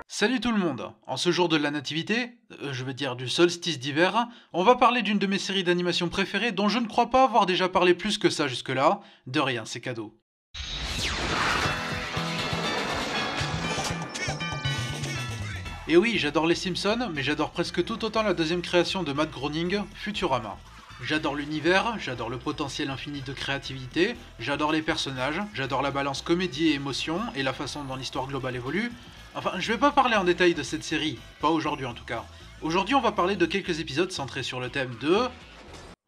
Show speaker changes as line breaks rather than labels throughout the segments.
Salut tout le monde. En ce jour de la nativité, je veux dire du solstice d'hiver, on va parler d'une de mes séries d'animation préférées dont je ne crois pas avoir déjà parlé plus que ça jusque-là. De rien, c'est cadeau. Et oui, j'adore les Simpsons, mais j'adore presque tout autant la deuxième création de Matt Groening, Futurama. J'adore l'univers, j'adore le potentiel infini de créativité, j'adore les personnages, j'adore la balance comédie et émotion et la façon dont l'histoire globale évolue. Enfin, je vais pas parler en détail de cette série, pas aujourd'hui en tout cas. Aujourd'hui, on va parler de quelques épisodes centrés sur le thème de...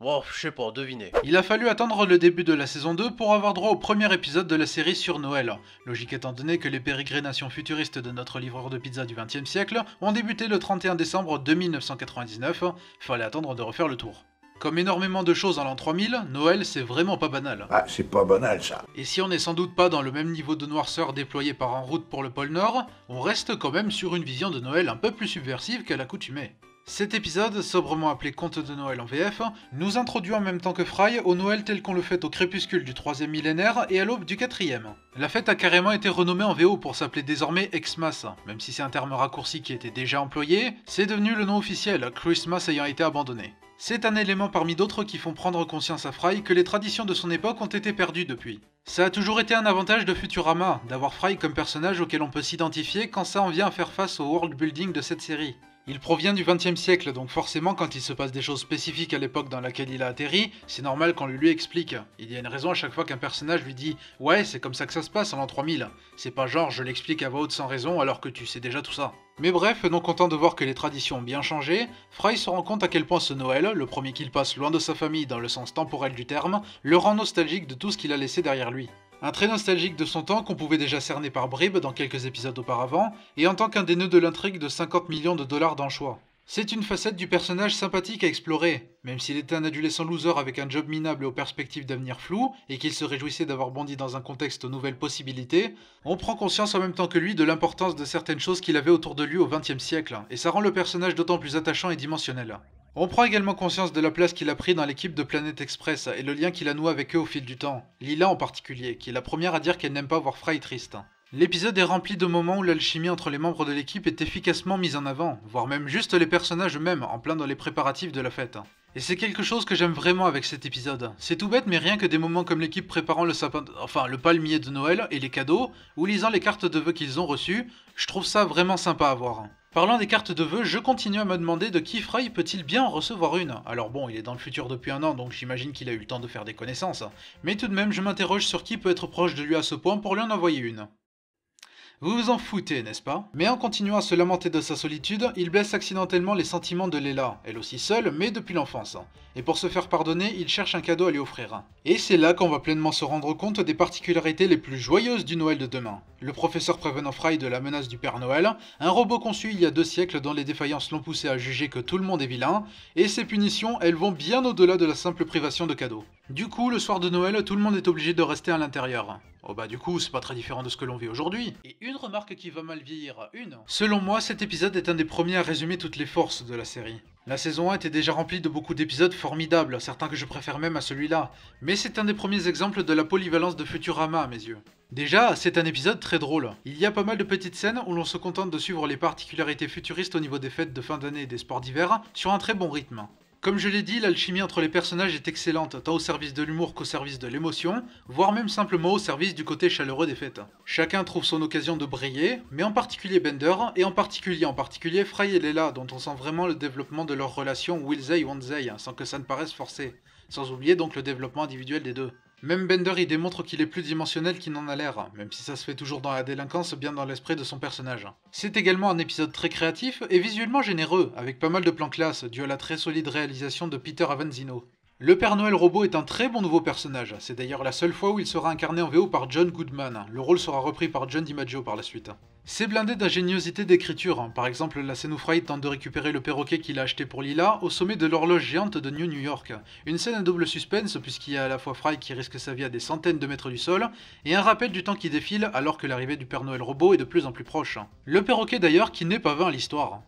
Wow, je sais pas, devinez.
Il a fallu attendre le début de la saison 2 pour avoir droit au premier épisode de la série sur Noël. Logique étant donné que les pérégrinations futuristes de notre livreur de pizza du XXe siècle ont débuté le 31 décembre de 1999, fallait attendre de refaire le tour. Comme énormément de choses en l'an 3000, Noël c'est vraiment pas banal.
Ah, c'est pas banal ça.
Et si on n'est sans doute pas dans le même niveau de noirceur déployé par En route pour le pôle Nord, on reste quand même sur une vision de Noël un peu plus subversive qu'à l'accoutumée. Cet épisode, sobrement appelé Conte de Noël en VF, nous introduit en même temps que Fry au Noël tel qu'on le fait au crépuscule du 3e millénaire et à l'aube du 4e. La fête a carrément été renommée en VO pour s'appeler désormais Xmas, même si c'est un terme raccourci qui était déjà employé, c'est devenu le nom officiel, Christmas ayant été abandonné. C'est un élément parmi d'autres qui font prendre conscience à Fry que les traditions de son époque ont été perdues depuis. Ça a toujours été un avantage de Futurama, d'avoir Fry comme personnage auquel on peut s'identifier quand ça en vient à faire face au world building de cette série. Il provient du XXe siècle, donc forcément quand il se passe des choses spécifiques à l'époque dans laquelle il a atterri, c'est normal qu'on lui explique. Il y a une raison à chaque fois qu'un personnage lui dit « Ouais, c'est comme ça que ça se passe en l'an 3000 ». C'est pas genre je l'explique à voix haute sans raison alors que tu sais déjà tout ça. Mais bref, non content de voir que les traditions ont bien changé, Fry se rend compte à quel point ce Noël, le premier qu'il passe loin de sa famille dans le sens temporel du terme, le rend nostalgique de tout ce qu'il a laissé derrière lui. Un trait nostalgique de son temps qu'on pouvait déjà cerner par bribes dans quelques épisodes auparavant, et en tant qu'un des nœuds de l'intrigue de 50 millions de dollars d'anchois. C'est une facette du personnage sympathique à explorer, même s'il était un adolescent loser avec un job minable et aux perspectives d'avenir floues, et qu'il se réjouissait d'avoir bondi dans un contexte aux nouvelles possibilités, on prend conscience en même temps que lui de l'importance de certaines choses qu'il avait autour de lui au XXe siècle, et ça rend le personnage d'autant plus attachant et dimensionnel. On prend également conscience de la place qu'il a pris dans l'équipe de Planet Express et le lien qu'il a noué avec eux au fil du temps. Lila en particulier, qui est la première à dire qu'elle n'aime pas voir Fry triste. L'épisode est rempli de moments où l'alchimie entre les membres de l'équipe est efficacement mise en avant, voire même juste les personnages eux-mêmes, en plein dans les préparatifs de la fête. Et c'est quelque chose que j'aime vraiment avec cet épisode. C'est tout bête mais rien que des moments comme l'équipe préparant le palmier de Noël et les cadeaux, ou lisant les cartes de vœux qu'ils ont reçues, je trouve ça vraiment sympa à voir. Parlant des cartes de vœux, je continue à me demander de qui Fry peut-il bien en recevoir une. Alors bon, il est dans le futur depuis un an, donc j'imagine qu'il a eu le temps de faire des connaissances. Mais tout de même, je m'interroge sur qui peut être proche de lui à ce point pour lui en envoyer une. Vous vous en foutez, n'est-ce pas? Mais en continuant à se lamenter de sa solitude, il blesse accidentellement les sentiments de Leela, elle aussi seule, mais depuis l'enfance. Et pour se faire pardonner, il cherche un cadeau à lui offrir. Et c'est là qu'on va pleinement se rendre compte des particularités les plus joyeuses du Noël de demain. Le professeur prévenant Fry de la menace du Père Noël, un robot conçu il y a 2 siècles dont les défaillances l'ont poussé à juger que tout le monde est vilain, et ses punitions, elles vont bien au-delà de la simple privation de cadeaux. Du coup, le soir de Noël, tout le monde est obligé de rester à l'intérieur. Oh bah du coup, c'est pas très différent de ce que l'on vit aujourd'hui. Et une remarque qui va mal vieillir, une. Selon moi, cet épisode est un des premiers à résumer toutes les forces de la série. La saison 1 était déjà remplie de beaucoup d'épisodes formidables, certains que je préfère même à celui-là, mais c'est un des premiers exemples de la polyvalence de Futurama à mes yeux. Déjà, c'est un épisode très drôle. Il y a pas mal de petites scènes où l'on se contente de suivre les particularités futuristes au niveau des fêtes de fin d'année et des sports d'hiver sur un très bon rythme. Comme je l'ai dit, l'alchimie entre les personnages est excellente, tant au service de l'humour qu'au service de l'émotion, voire même simplement au service du côté chaleureux des fêtes. Chacun trouve son occasion de briller, mais en particulier Bender, et en particulier Fry et Leela, dont on sent vraiment le développement de leur relation will they, won't they, sans que ça ne paraisse forcé. Sans oublier donc le développement individuel des deux. Même Bender y démontre qu'il est plus dimensionnel qu'il n'en a l'air, même si ça se fait toujours dans la délinquance bien dans l'esprit de son personnage. C'est également un épisode très créatif et visuellement généreux, avec pas mal de plans classe, dû à la très solide réalisation de Peter Avanzino. Le Père Noël robot est un très bon nouveau personnage, c'est d'ailleurs la seule fois où il sera incarné en VO par John Goodman, le rôle sera repris par John DiMaggio par la suite. C'est blindé d'ingéniosité d'écriture, par exemple la scène où Fry tente de récupérer le perroquet qu'il a acheté pour Lila au sommet de l'horloge géante de New York. Une scène à double suspense puisqu'il y a à la fois Fry qui risque sa vie à des centaines de mètres du sol, et un rappel du temps qui défile alors que l'arrivée du Père Noël robot est de plus en plus proche. Le perroquet d'ailleurs qui n'est pas vain à l'histoire.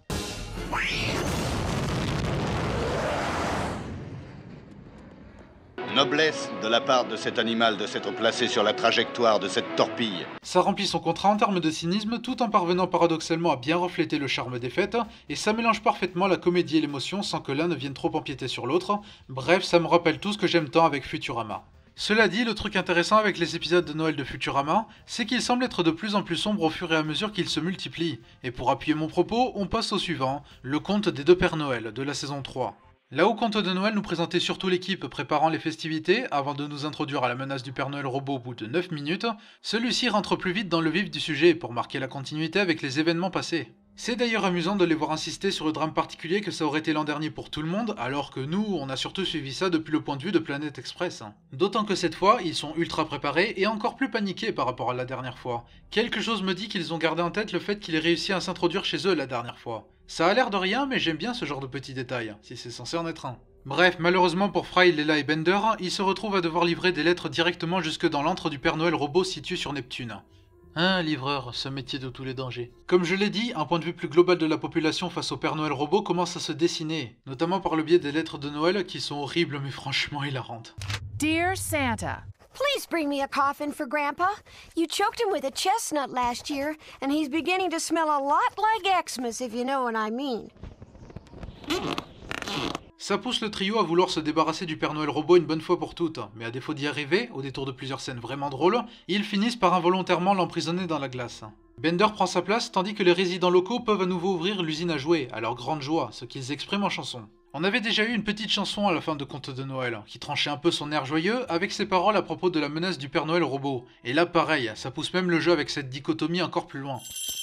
Noblesse de la part de cet animal de s'être placé sur la trajectoire de cette torpille.
Ça remplit son contrat en termes de cynisme tout en parvenant paradoxalement à bien refléter le charme des fêtes, et ça mélange parfaitement la comédie et l'émotion sans que l'un ne vienne trop empiéter sur l'autre. Bref, ça me rappelle tout ce que j'aime tant avec Futurama. Cela dit, le truc intéressant avec les épisodes de Noël de Futurama, c'est qu'ils semblent être de plus en plus sombres au fur et à mesure qu'ils se multiplient. Et pour appuyer mon propos, on passe au suivant, le conte des deux Pères Noël de la saison 3. Là où Conte de Noël nous présentait surtout l'équipe préparant les festivités, avant de nous introduire à la menace du Père Noël robot au bout de 9 minutes, celui-ci rentre plus vite dans le vif du sujet pour marquer la continuité avec les événements passés. C'est d'ailleurs amusant de les voir insister sur le drame particulier que ça aurait été l'an dernier pour tout le monde, alors que nous, on a surtout suivi ça depuis le point de vue de Planet Express. D'autant que cette fois, ils sont ultra préparés et encore plus paniqués par rapport à la dernière fois. Quelque chose me dit qu'ils ont gardé en tête le fait qu'il ait réussi à s'introduire chez eux la dernière fois. Ça a l'air de rien, mais j'aime bien ce genre de petits détails, si c'est censé en être un. Bref, malheureusement pour Fry, Leela et Bender, ils se retrouvent à devoir livrer des lettres directement jusque dans l'antre du Père Noël robot situé sur Neptune. Hein, livreur, ce métier de tous les dangers. Comme je l'ai dit, un point de vue plus global de la population face au Père Noël robot commence à se dessiner, notamment par le biais des lettres de Noël qui sont horribles mais franchement hilarantes.
Dear Santa,
Please bring me a coffin for Grandpa. You choked him with a chestnut last year, and he's beginning to smell a lot like Xmas, if you know what I mean.
Ça pousse le trio à vouloir se débarrasser du Père Noël robot une bonne fois pour toutes, mais à défaut d'y arriver, au détour de plusieurs scènes vraiment drôles, ils finissent par involontairement l'emprisonner dans la glace. Bender prend sa place tandis que les résidents locaux peuvent à nouveau ouvrir l'usine à jouets, à leur grande joie, ce qu'ils expriment en chanson. On avait déjà eu une petite chanson à la fin de Conte de Noël, qui tranchait un peu son air joyeux avec ses paroles à propos de la menace du Père Noël robot. Et là pareil, ça pousse même le jeu avec cette dichotomie encore plus loin.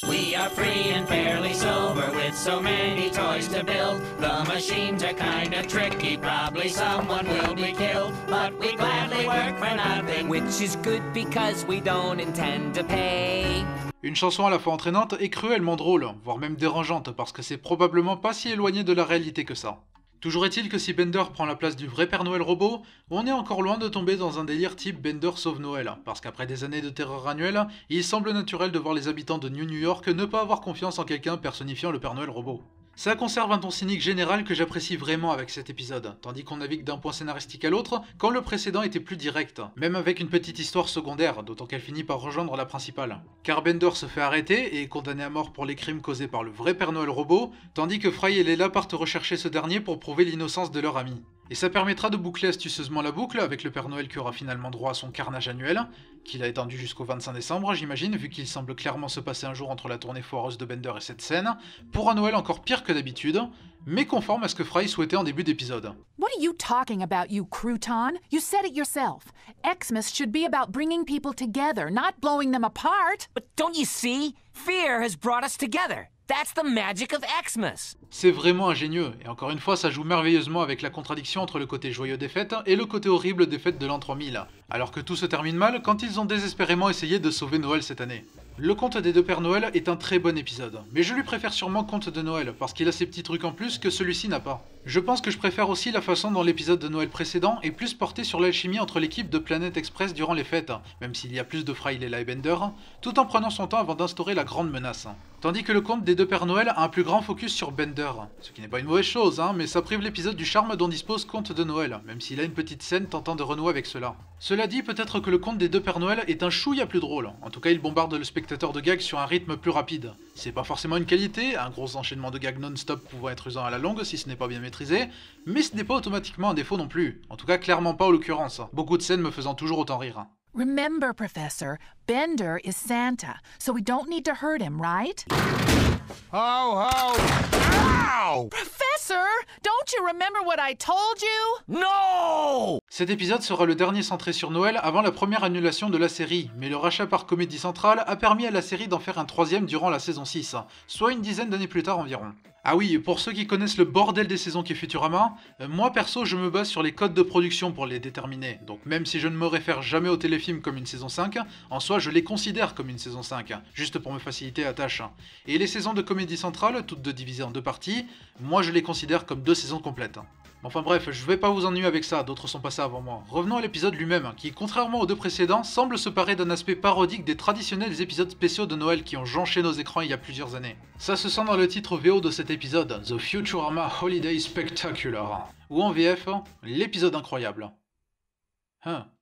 We are free and fairly sober with so many toys to build. The machines are kinda tricky, probably someone will be killed. But we gladly work for nothing, which is good because we don't intend to pay.
Une chanson à la fois entraînante et cruellement drôle, voire même dérangeante parce que c'est probablement pas si éloigné de la réalité que ça. Toujours est-il que si Bender prend la place du vrai Père Noël robot, on est encore loin de tomber dans un délire type Bender sauve Noël, parce qu'après des années de terreur annuelle, il semble naturel de voir les habitants de New York ne pas avoir confiance en quelqu'un personnifiant le Père Noël robot. Ça conserve un ton cynique général que j'apprécie vraiment avec cet épisode, tandis qu'on navigue d'un point scénaristique à l'autre, quand le précédent était plus direct, même avec une petite histoire secondaire, d'autant qu'elle finit par rejoindre la principale. Car Bender se fait arrêter et est condamné à mort pour les crimes causés par le vrai Père Noël robot, tandis que Fry et Leela partent rechercher ce dernier pour prouver l'innocence de leur ami. Et ça permettra de boucler astucieusement la boucle avec le Père Noël qui aura finalement droit à son carnage annuel, qu'il a étendu jusqu'au 25 décembre j'imagine, vu qu'il semble clairement se passer un jour entre la tournée foireuse de Bender et cette scène, pour un Noël encore pire que d'habitude, mais conforme à ce que Fry souhaitait en début d'épisode.
what are you talking about, you crouton? You said it yourself. Xmas should be about bringing people together, not blowing them apart.
But don't you see? Fear has brought us together. That's the magic of Xmas.
C'est vraiment ingénieux, et encore une fois ça joue merveilleusement avec la contradiction entre le côté joyeux des fêtes et le côté horrible des fêtes de l'an 3000, alors que tout se termine mal quand ils ont désespérément essayé de sauver Noël cette année. Le conte des deux Pères Noël est un très bon épisode, mais je lui préfère sûrement Conte de Noël, parce qu'il a ces petits trucs en plus que celui-ci n'a pas. Je pense que je préfère aussi la façon dont l'épisode de Noël précédent est plus porté sur l'alchimie entre l'équipe de Planet Express durant les fêtes, même s'il y a plus de Fry, Leela et Bender, tout en prenant son temps avant d'instaurer la grande menace. Tandis que le conte des deux Pères Noël a un plus grand focus sur Bender, ce qui n'est pas une mauvaise chose, mais ça prive l'épisode du charme dont dispose Conte de Noël, même s'il a une petite scène tentant de renouer avec cela. Cela dit, peut-être que le conte des deux Pères Noël est un chouïa plus drôle, en tout cas il bombarde le spectateur de gags sur un rythme plus rapide. C'est pas forcément une qualité, un gros enchaînement de gags non-stop pouvant être usant à la longue si ce n'est pas bien maîtrisé, mais ce n'est pas automatiquement un défaut non plus, en tout cas clairement pas en l'occurrence, beaucoup de scènes me faisant toujours autant rire.
Remember, Professor, Bender is Santa, so we don't need to hurt him, right?
Ho, ho! Ow!
Professor, don't you remember what I told you?
No!
Cet épisode sera le dernier centré sur Noël avant la première annulation de la série, mais le rachat par Comédie Centrale a permis à la série d'en faire un troisième durant la saison 6, soit une dizaine d'années plus tard environ. Ah oui, pour ceux qui connaissent le bordel des saisons qu'est Futurama, moi perso je me base sur les codes de production pour les déterminer, donc même si je ne me réfère jamais au téléfilm comme une saison 5, en soi je les considère comme une saison 5, juste pour me faciliter la tâche. Et les saisons de Comédie Centrale, toutes deux divisées en deux parties, moi je les considère comme 2 saisons complètes. Enfin bref, je vais pas vous ennuyer avec ça, d'autres sont passés avant moi. Revenons à l'épisode lui-même, qui contrairement aux deux précédents, semble se parer d'un aspect parodique des traditionnels épisodes spéciaux de Noël qui ont jonché nos écrans il y a plusieurs années. Ça se sent dans le titre VO de cet épisode, The Futurama Holiday Spectacular, ou en VF, l'épisode incroyable.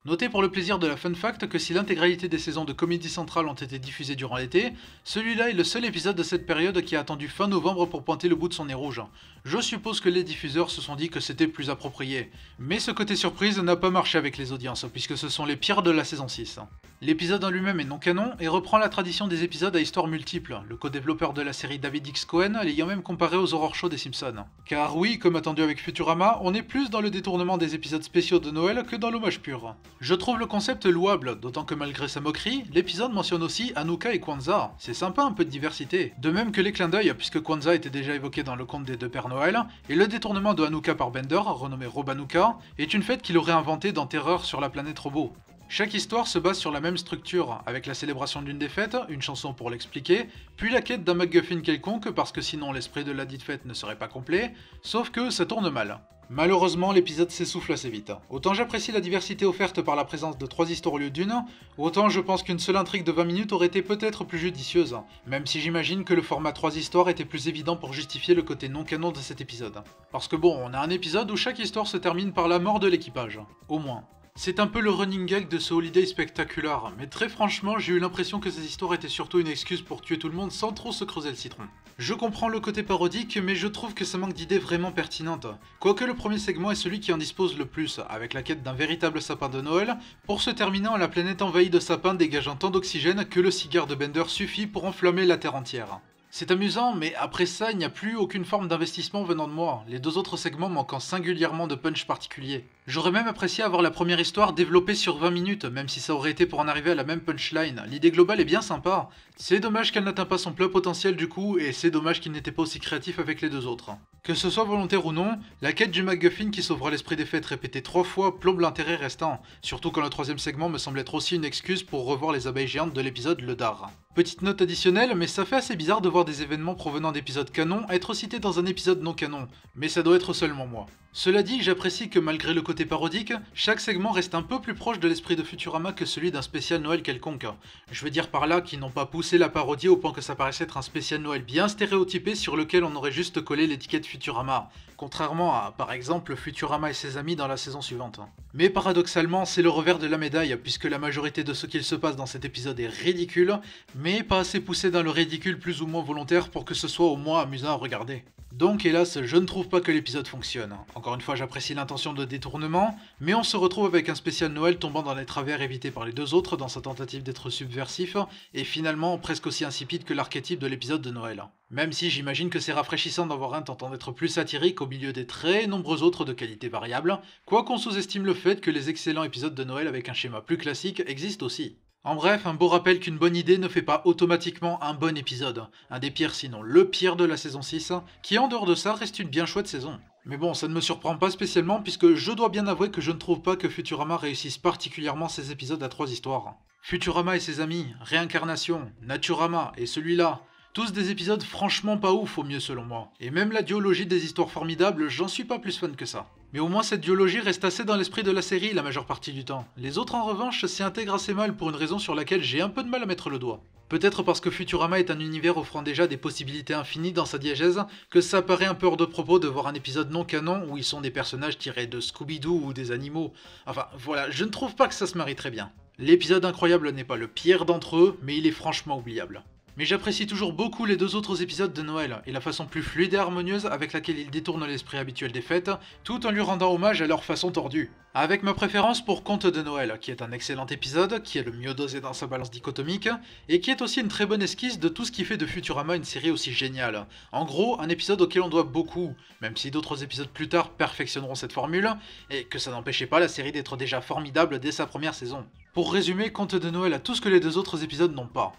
Notez pour le plaisir de la fun fact que si l'intégralité des saisons de Comedy Central ont été diffusées durant l'été, celui-là est le seul épisode de cette période qui a attendu fin novembre pour pointer le bout de son nez rouge. Je suppose que les diffuseurs se sont dit que c'était plus approprié. Mais ce côté surprise n'a pas marché avec les audiences, puisque ce sont les pires de la saison 6. L'épisode en lui-même est non canon et reprend la tradition des épisodes à histoires multiples, le co-développeur de la série David X. Cohen l'ayant même comparé aux horror shows des Simpsons. Car oui, comme attendu avec Futurama, on est plus dans le détournement des épisodes spéciaux de Noël que dans l'hommage pur. Je trouve le concept louable, d'autant que malgré sa moquerie, l'épisode mentionne aussi Hanouka et Kwanzaa. C'est sympa un peu de diversité. De même que les clins d'œil, puisque Kwanzaa était déjà évoqué dans le conte des deux Pères Noël, et le détournement de Hanouka par Bender, renommé Robanouka, est une fête qu'il aurait inventée dans Terreur sur la planète robot. Chaque histoire se base sur la même structure, avec la célébration d'une des fêtes, une chanson pour l'expliquer, puis la quête d'un MacGuffin quelconque parce que sinon l'esprit de la dite fête ne serait pas complet, sauf que ça tourne mal. Malheureusement, l'épisode s'essouffle assez vite. Autant j'apprécie la diversité offerte par la présence de 3 histoires au lieu d'une, autant je pense qu'une seule intrigue de 20 minutes aurait été peut-être plus judicieuse, même si j'imagine que le format 3 histoires était plus évident pour justifier le côté non canon de cet épisode. Parce que bon, on a un épisode où chaque histoire se termine par la mort de l'équipage, au moins. C'est un peu le running gag de ce Holiday spectaculaire, mais très franchement, j'ai eu l'impression que ces histoires étaient surtout une excuse pour tuer tout le monde sans trop se creuser le citron. Je comprends le côté parodique, mais je trouve que ça manque d'idées vraiment pertinentes. Quoique le premier segment est celui qui en dispose le plus, avec la quête d'un véritable sapin de Noël, pour se terminer en la planète envahie de sapins dégageant tant d'oxygène que le cigare de Bender suffit pour enflammer la Terre entière. C'est amusant, mais après ça, il n'y a plus aucune forme d'investissement venant de moi, les 2 autres segments manquant singulièrement de punch particulier. J'aurais même apprécié avoir la première histoire développée sur 20 minutes, même si ça aurait été pour en arriver à la même punchline. L'idée globale est bien sympa. C'est dommage qu'elle n'atteint pas son plein potentiel du coup, et c'est dommage qu'il n'était pas aussi créatif avec les 2 autres. Que ce soit volontaire ou non, la quête du MacGuffin qui sauvera l'esprit des fêtes répétée 3 fois plombe l'intérêt restant, surtout quand le 3ème segment me semble être aussi une excuse pour revoir les abeilles géantes de l'épisode Le Dard. Petite note additionnelle, mais ça fait assez bizarre de voir des événements provenant d'épisodes canons être cités dans un épisode non canon, mais ça doit être seulement moi. Cela dit, j'apprécie que malgré le côté parodique, chaque segment reste un peu plus proche de l'esprit de Futurama que celui d'un spécial Noël quelconque. Je veux dire par là qu'ils n'ont pas poussé la parodie au point que ça paraissait être un spécial Noël bien stéréotypé sur lequel on aurait juste collé l'étiquette Futurama, contrairement à par exemple Futurama et ses amis dans la saison suivante. Mais paradoxalement, c'est le revers de la médaille puisque la majorité de ce qu'il se passe dans cet épisode est ridicule, mais pas assez poussé dans le ridicule plus ou moins volontaire pour que ce soit au moins amusant à regarder. Donc hélas, je ne trouve pas que l'épisode fonctionne. Encore une fois, j'apprécie l'intention de détournement, mais on se retrouve avec un spécial Noël tombant dans les travers évités par les 2 autres dans sa tentative d'être subversif, et finalement presque aussi insipide que l'archétype de l'épisode de Noël. Même si j'imagine que c'est rafraîchissant d'avoir un tentant d'être plus satirique au milieu des très nombreux autres de qualité variable, quoi qu'on sous-estime le fait que les excellents épisodes de Noël avec un schéma plus classique existent aussi. En bref, un beau rappel qu'une bonne idée ne fait pas automatiquement un bon épisode, un des pires sinon le pire de la saison 6, qui en dehors de ça reste une bien chouette saison. Mais bon, ça ne me surprend pas spécialement puisque je dois bien avouer que je ne trouve pas que Futurama réussisse particulièrement ses épisodes à 3 histoires. Futurama et ses amis, Réincarnation, Naturama et celui-là, tous des épisodes franchement pas ouf au mieux selon moi. Et même la duologie des histoires formidables, j'en suis pas plus fan que ça. Mais au moins cette duologie reste assez dans l'esprit de la série la majeure partie du temps. Les autres en revanche s'y intègrent assez mal pour une raison sur laquelle j'ai un peu de mal à mettre le doigt. Peut-être parce que Futurama est un univers offrant déjà des possibilités infinies dans sa diégèse, que ça paraît un peu hors de propos de voir un épisode non canon où ils sont des personnages tirés de Scooby-Doo ou des animaux. Enfin voilà, je ne trouve pas que ça se marie très bien. L'épisode incroyable n'est pas le pire d'entre eux, mais il est franchement oubliable. Mais j'apprécie toujours beaucoup les 2 autres épisodes de Noël, et la façon plus fluide et harmonieuse avec laquelle ils détournent l'esprit habituel des fêtes, tout en lui rendant hommage à leur façon tordue. Avec ma préférence pour Conte de Noël, qui est un excellent épisode, qui est le mieux dosé dans sa balance dichotomique, et qui est aussi une très bonne esquisse de tout ce qui fait de Futurama une série aussi géniale. En gros, un épisode auquel on doit beaucoup, même si d'autres épisodes plus tard perfectionneront cette formule, et que ça n'empêchait pas la série d'être déjà formidable dès sa première saison. Pour résumer, Conte de Noël a tout ce que les 2 autres épisodes n'ont pas.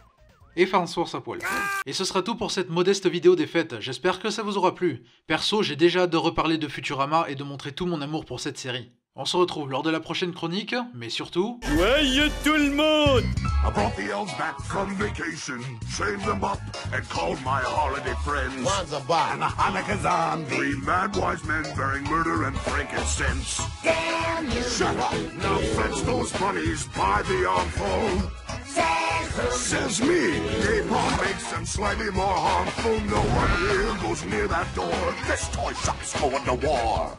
Et fan source à poil. Et ce sera tout pour cette modeste vidéo des fêtes, j'espère que ça vous aura plu. Perso, j'ai déjà hâte de reparler de Futurama et de montrer tout mon amour pour cette série. On se retrouve lors de la prochaine chronique, mais surtout...
Joyeux tout le monde!
I brought the elves back from vacation, trained them up, and called my holiday friends. Kwanzaa and the Hanukkah's on. 3 mad wise men bearing murder and frankincense.
Damn you!
Shut up! Now fetch those bunnies by the armful. Says me, napalm makes them slightly more harmful. No one here goes near that door. This toy shop's going to war.